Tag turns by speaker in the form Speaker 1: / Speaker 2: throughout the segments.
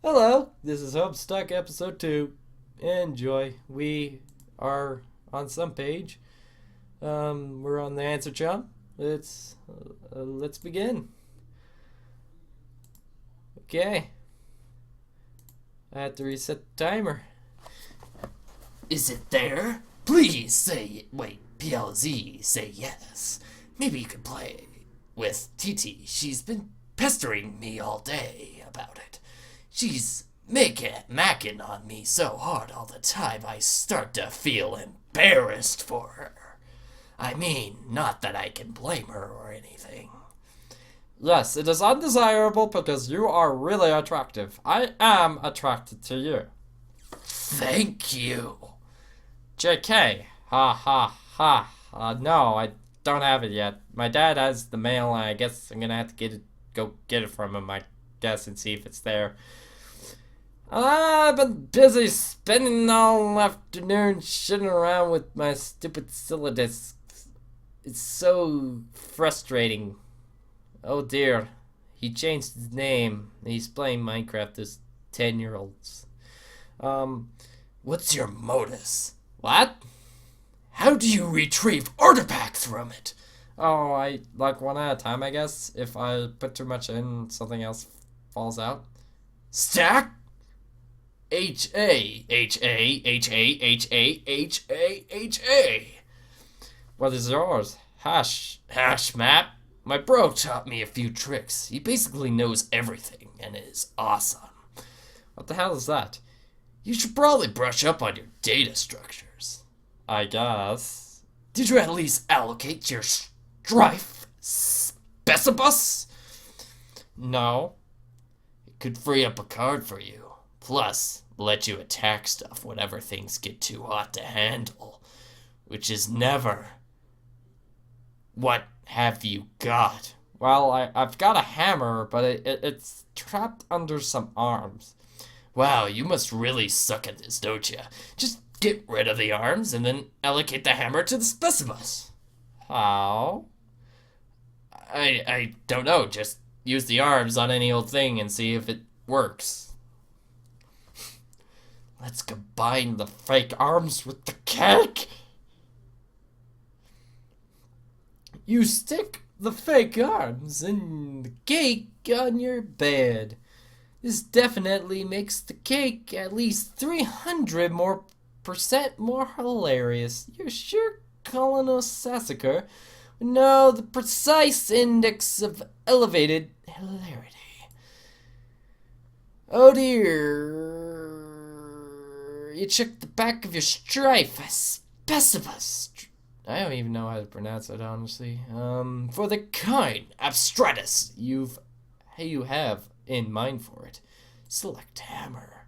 Speaker 1: Hello, this is Homestuck episode 2. Enjoy. We are on some page. We're on the answer chunk. Let's begin. Okay. I have to reset the timer.
Speaker 2: Is it there? Please say, wait, PLZ, say yes. Maybe you could play with TT. She's been pestering me all day about it. She's macking on me so hard all the time I start to feel embarrassed for her. I mean, not that I can blame her or anything.
Speaker 1: Yes, it is undesirable because you are really attractive. I am attracted to you.
Speaker 2: Thank you.
Speaker 1: JK. Ha ha ha. No, I don't have it yet. My dad has the mail, and I guess I'm gonna have to go get it from him, I guess, and see if it's there. I've been busy spending all afternoon shitting around with my stupid Syllodiscs. It's so frustrating. Oh dear. He changed his name. He's playing Minecraft as 10-year-olds.
Speaker 2: What's your modus?
Speaker 1: What?
Speaker 2: How do you retrieve artifacts from it?
Speaker 1: Oh, I like one at a time, I guess. If I put too much in, something else falls out.
Speaker 2: Stack? H-A.
Speaker 1: What is yours? Hash.
Speaker 2: Hash map? My bro taught me a few tricks. He basically knows everything and is awesome.
Speaker 1: What the hell is that?
Speaker 2: You should probably brush up on your data structures.
Speaker 1: I guess.
Speaker 2: Did you at least allocate your strife specibus?
Speaker 1: No.
Speaker 2: It could free up a card for you. Plus, let you attack stuff whenever things get too hot to handle. Which is never. What have you got?
Speaker 1: Well, I've got a hammer, but it's trapped under some arms.
Speaker 2: Wow, you must really suck at this, don't you? Just get rid of the arms and then allocate the hammer to the specibus.
Speaker 1: How?
Speaker 2: I don't know, just use the arms on any old thing and see if it works.
Speaker 1: Let's combine the fake arms with the cake. You stick the fake arms in the cake on your bed. This definitely makes the cake at least 300% more hilarious. You're sure Colonel Sassacre would know the precise index of elevated hilarity. Oh dear. You check the back of your strife. Specifus. I don't even know how to pronounce it, honestly. For the kind abstratus you have in mind for it, select hammer.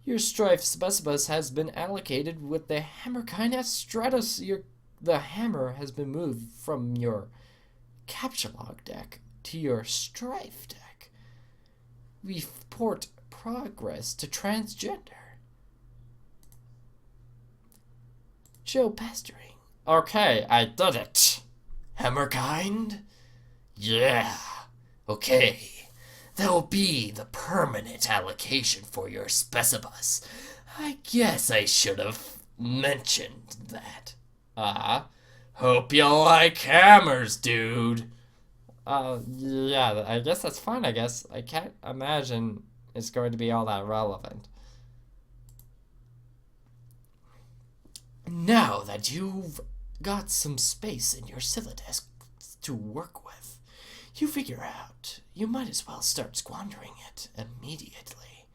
Speaker 1: Your strife specibus has been allocated with the hammer kind abstratus. The hammer has been moved from your capture log deck to your strife deck. Report progress to transgender. Joe pestering. Okay, I did it.
Speaker 2: Hammer kind? Yeah. Okay. That'll be the permanent allocation for your specibus. I guess I should have mentioned that. Hope you like hammers, dude.
Speaker 1: Yeah, I guess that's fine, I guess. I can't imagine it's going to be all that relevant.
Speaker 2: Now that you've got some space in your Syllodisk to work with, you figure out you might as well start squandering it immediately.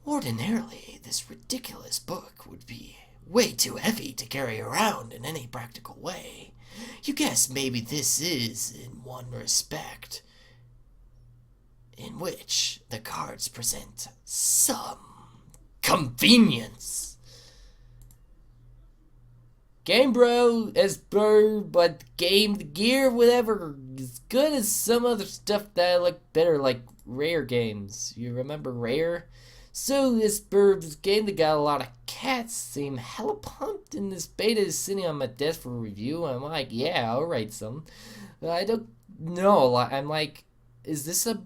Speaker 2: Ordinarily, this ridiculous book would be way too heavy to carry around in any practical way. You guess maybe this is, in one respect, in which the cards present some convenience.
Speaker 1: Game Bro is bro, but game the gear, whatever, as good as some other stuff that I like better, like Rare games. You remember Rare? So this game that got a lot of cats seem hella pumped, and this beta is sitting on my desk for review. I'm like, yeah, I'll write some. I don't know. I'm like, is this a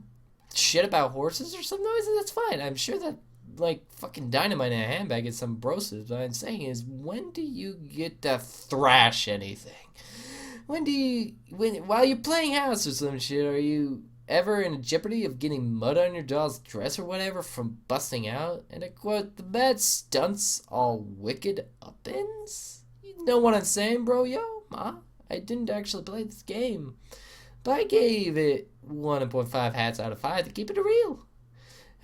Speaker 1: shit about horses or some noise, that's fine. I'm sure that like fucking dynamite in a handbag is some broses. What I'm saying is, when do you get to thrash anything? While you're playing house or some shit, are you ever in jeopardy of getting mud on your doll's dress or whatever from busting out? And I quote, the bad stunts all wicked uppins? You know what I'm saying, bro? Yo, ma, I didn't actually play this game, but I gave it 1.5 hats out of 5 to keep it real.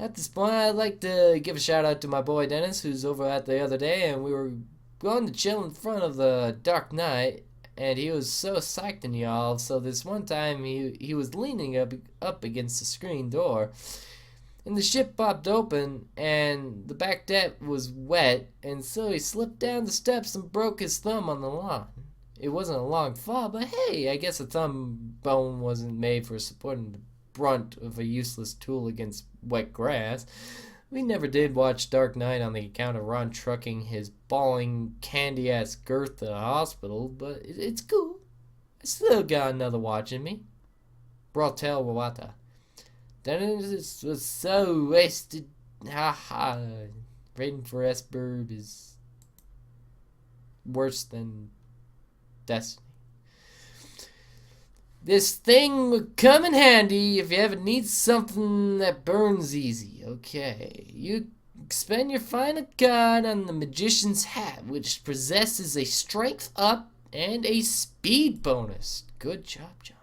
Speaker 1: At this point, I'd like to give a shout out to my boy Dennis, who's over at the other day, and we were going to chill in front of the Dark Knight, and he was so psyched in y'all. So this one time, he was leaning up against the screen door, and the ship popped open, and the back deck was wet, and so he slipped down the steps and broke his thumb on the lawn. It wasn't a long fall, but hey, I guess a thumb bone wasn't made for supporting the brunt of a useless tool against wet grass. We never did watch Dark Knight on the account of Ron trucking his bawling candy-ass girth to the hospital, but it's cool. I still got another watch in me. Brotel Wawata. Dennis was so wasted. Ha ha. Rating for S-Burb is worse than Destiny. This thing would come in handy if you ever need something that burns easy. Okay, you spend your final card on the Magician's Hat, which possesses a strength up and a speed bonus. Good job, John.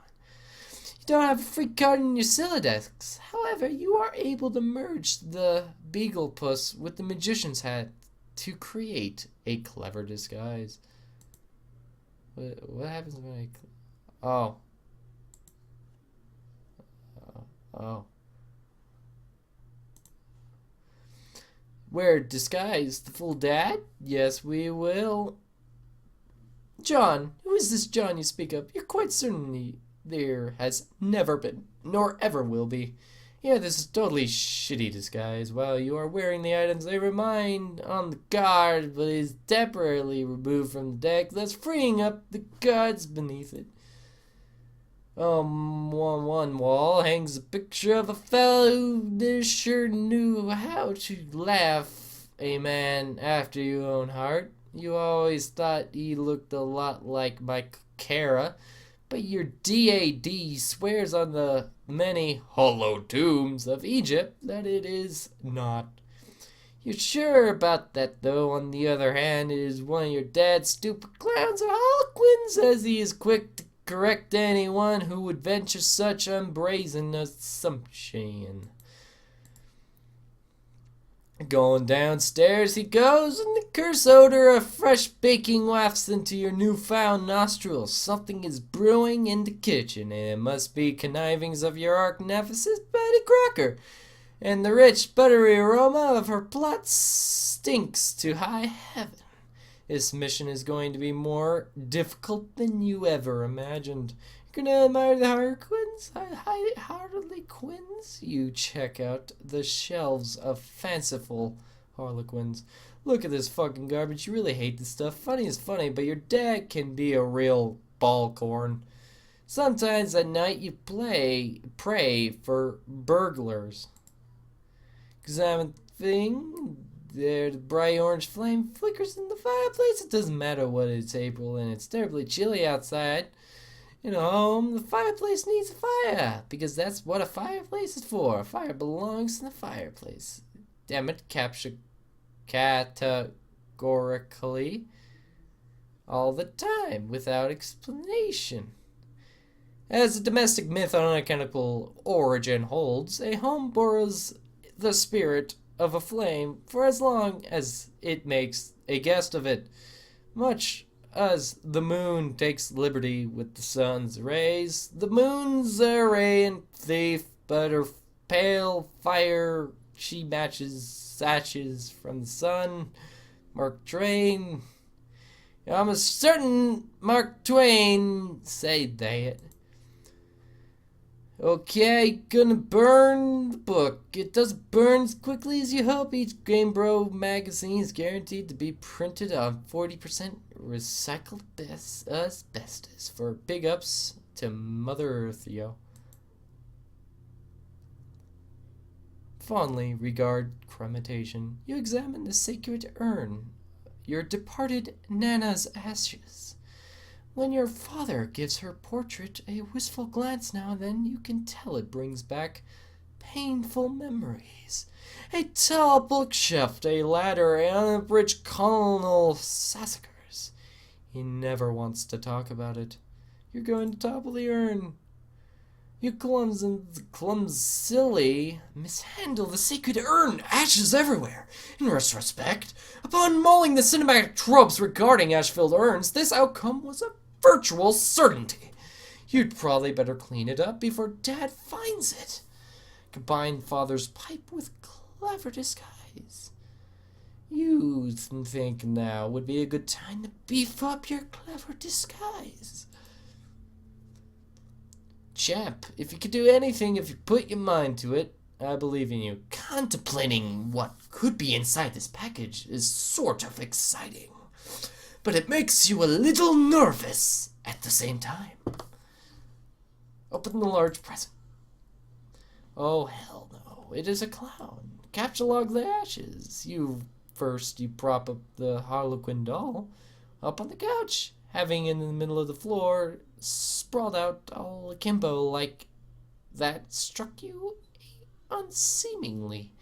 Speaker 1: You don't have a free card in your Siladex. However, you are able to merge the Beagle Puss with the Magician's Hat to create a clever disguise. What happens when I... Oh. Oh. Wear disguise the full dad? Yes, we will. John, who is this John you speak of? You're quite certain there has never been, nor ever will be. Yeah, this is totally shitty disguise. While you are wearing the items, they remain on the card, but is temporarily removed from the deck, thus freeing up the cards beneath it. On one wall hangs a picture of a fellow who sure knew how to laugh a man after your own heart. You always thought he looked a lot like Mike Cara, but your DAD swears on the many hollow tombs of Egypt that it is not. You're sure about that, though. On the other hand, it is one of your dad's stupid clowns or harlequins, as he is quick to correct anyone who would venture such unbrazen assumption. Going downstairs he goes, and the curse odor of fresh baking wafts into your newfound nostrils. Something is brewing in the kitchen, and it must be connivings of your arch-nemesis, Betty Crocker. And the rich, buttery aroma of her plot stinks to high heaven. This mission is going to be more difficult than you ever imagined. You're gonna admire the harlequins? You check out the shelves of fanciful harlequins. Look at this fucking garbage. You really hate this stuff. Funny is funny, but your dad can be a real ballcorn. Sometimes at night you pray for burglars. Examine thing. There, the bright orange flame flickers in the fireplace. It doesn't matter what it's April and it's terribly chilly outside. In a home, the fireplace needs a fire, because that's what a fireplace is for. A fire belongs in the fireplace. Damn it, capture categorically all the time, without explanation. As the domestic myth on uncanonical origin holds, a home borrows the spirit of a flame for as long as it makes a guest of it, much as the moon takes liberty with the sun's rays. The moon's a radiant thief, but her pale fire she matches ashes from the sun. Mark Twain. I'm a certain Mark Twain said that. Okay, gonna burn the book. It doesn't burn as quickly as you hope. Each Game Bro magazine is guaranteed to be printed on 40% recycled asbestos for big ups to Mother Earth, yo. fondly regard cremation, you examine the sacred urn, your departed Nana's ashes. When your father gives her portrait a wistful glance now and then, you can tell it brings back painful memories. A tall bookshelf, a ladder, and a bridge Colonel Sassacres. He never wants to talk about it. You're going to topple the urn. You clumsily mishandle the sacred urn, ashes everywhere. In retrospect, upon mulling the cinematic tropes regarding ash-filled urns, this outcome was a virtual certainty. You'd probably better clean it up before Dad finds it. Combine Father's pipe with clever disguise. You think now would be a good time to beef up your clever disguise. Champ, if you could do anything, if you put your mind to it, I believe in you.
Speaker 2: Contemplating what could be inside this package is sort of exciting, but it makes you a little nervous at the same time.
Speaker 1: Open the large present. Oh, hell no. It is a clown. Captchalogue the ashes. You prop up the Harlequin doll up on the couch, having in the middle of the floor, sprawled out all akimbo like that struck you unseemingly.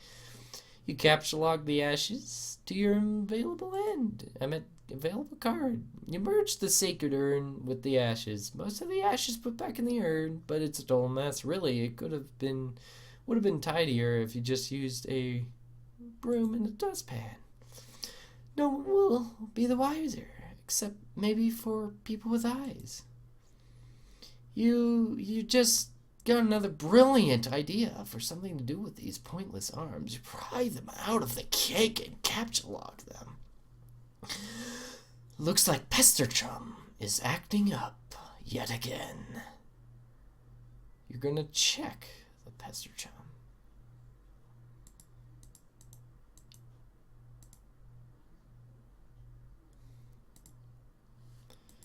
Speaker 1: You captchalogue the ashes to your available card. You merge the sacred urn with the ashes. Most of the ashes put back in the urn, but it's a total mess. Really, it would have been tidier if you just used a broom and a dustpan. No one will be the wiser, except maybe for people with eyes. You just got another brilliant idea for something to do with these pointless arms. You pry them out of the cake and captchalogue them.
Speaker 2: Looks like Pesterchum is acting up yet again.
Speaker 1: You're gonna check the Pesterchum.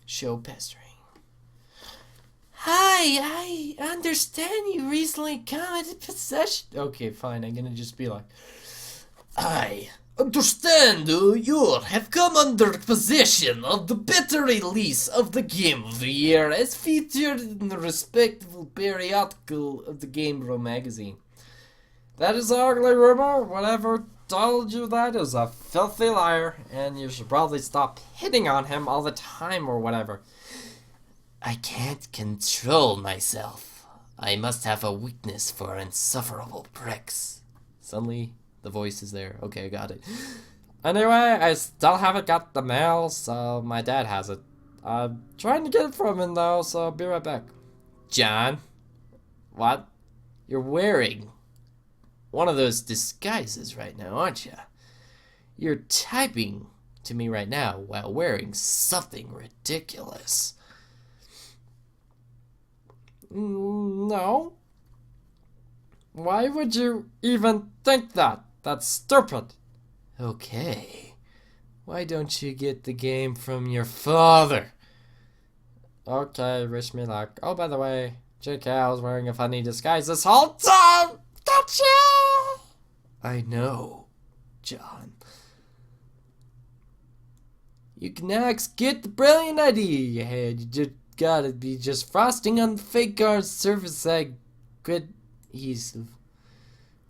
Speaker 1: Show pestering. Hi, I understand you recently come into possession. Okay, fine. I'm gonna just be like,
Speaker 2: I understand you have come under possession of the better release of the Game of the Year
Speaker 1: as featured in the respectable periodical of the Game Bro magazine. That is an ugly rumor. Whatever told you that is a filthy liar, and you should probably stop hitting on him all the time or whatever.
Speaker 2: I can't control myself. I must have a weakness for insufferable pricks.
Speaker 1: Suddenly, the voice is there. Okay, I got it. Anyway, I still haven't got the mail, so my dad has it. I'm trying to get it from him, though, so I'll be right back.
Speaker 2: John?
Speaker 1: What?
Speaker 2: You're wearing one of those disguises right now, aren't you? You're typing to me right now while wearing something ridiculous.
Speaker 1: No. Why would you even think that? That's stupid.
Speaker 2: Okay. Why don't you get the game from your father?
Speaker 1: Okay, wish me luck. Oh, by the way, JK, I was wearing a funny disguise this whole time. Gotcha!
Speaker 2: I know, John.
Speaker 1: You can next get the brilliant idea you had. You just gotta be just frosting on the fake card's surface like good adhesive.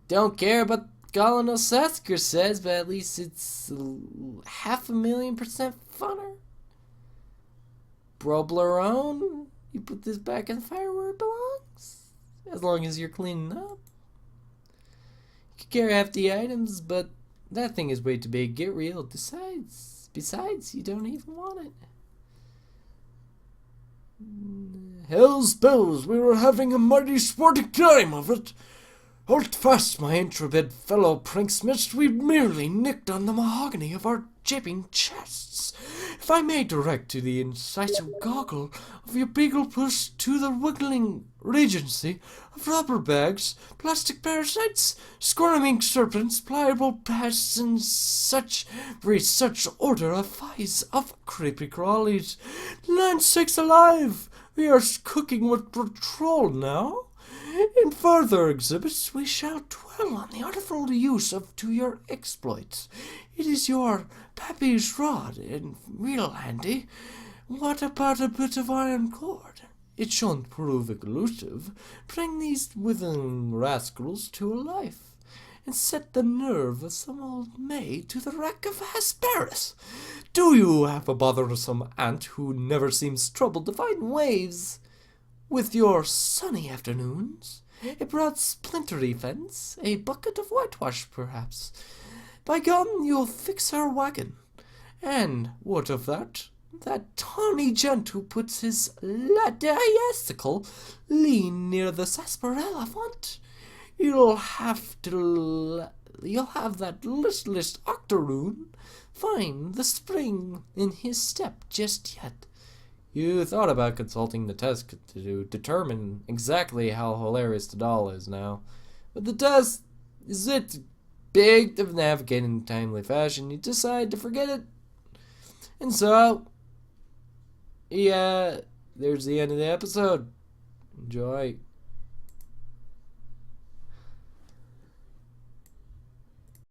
Speaker 1: Don't care about Colonel Sasker says, but at least it's 500,000% funner. Broblerone, you put this back in the fire where it belongs. As long as you're cleaning up. You can carry half the items, but that thing is way too big. Get real. Besides, you don't even want it.
Speaker 3: Hell's bells, we were having a mighty sporting time of it. Hold fast, my intrepid fellow pranksmiths, we merely nicked on the mahogany of our gaping chests. If I may direct to the incisive goggle of your beagle puss to the wiggling regency of rubber bags, plastic parasites, squirming serpents, pliable pests, and such order of flies of creepy crawlies. Land sakes alive, we are cooking with patrol now. In further exhibits, we shall dwell on the artful use of to your exploits. It is your pappy's rod, and real handy. What about a bit of iron cord? It shan't prove elusive. Bring these withering rascals to life, and set the nerve of some old maid to the rack of Hesperus. Do you have a bothersome aunt who never seems troubled to find ways with your sunny afternoons? A broad splintery fence, a bucket of whitewash, perhaps. By gum, you'll fix her wagon. And what of that? That tawny gent who puts his diastical lean near the sarsaparilla font? You'll have that listless octoroon find the spring in his step just yet. You thought about consulting the test to determine exactly how hilarious the doll is now. But the test is it big to navigate in timely fashion. You decide to forget it. And so, yeah, there's the end of the episode. Enjoy.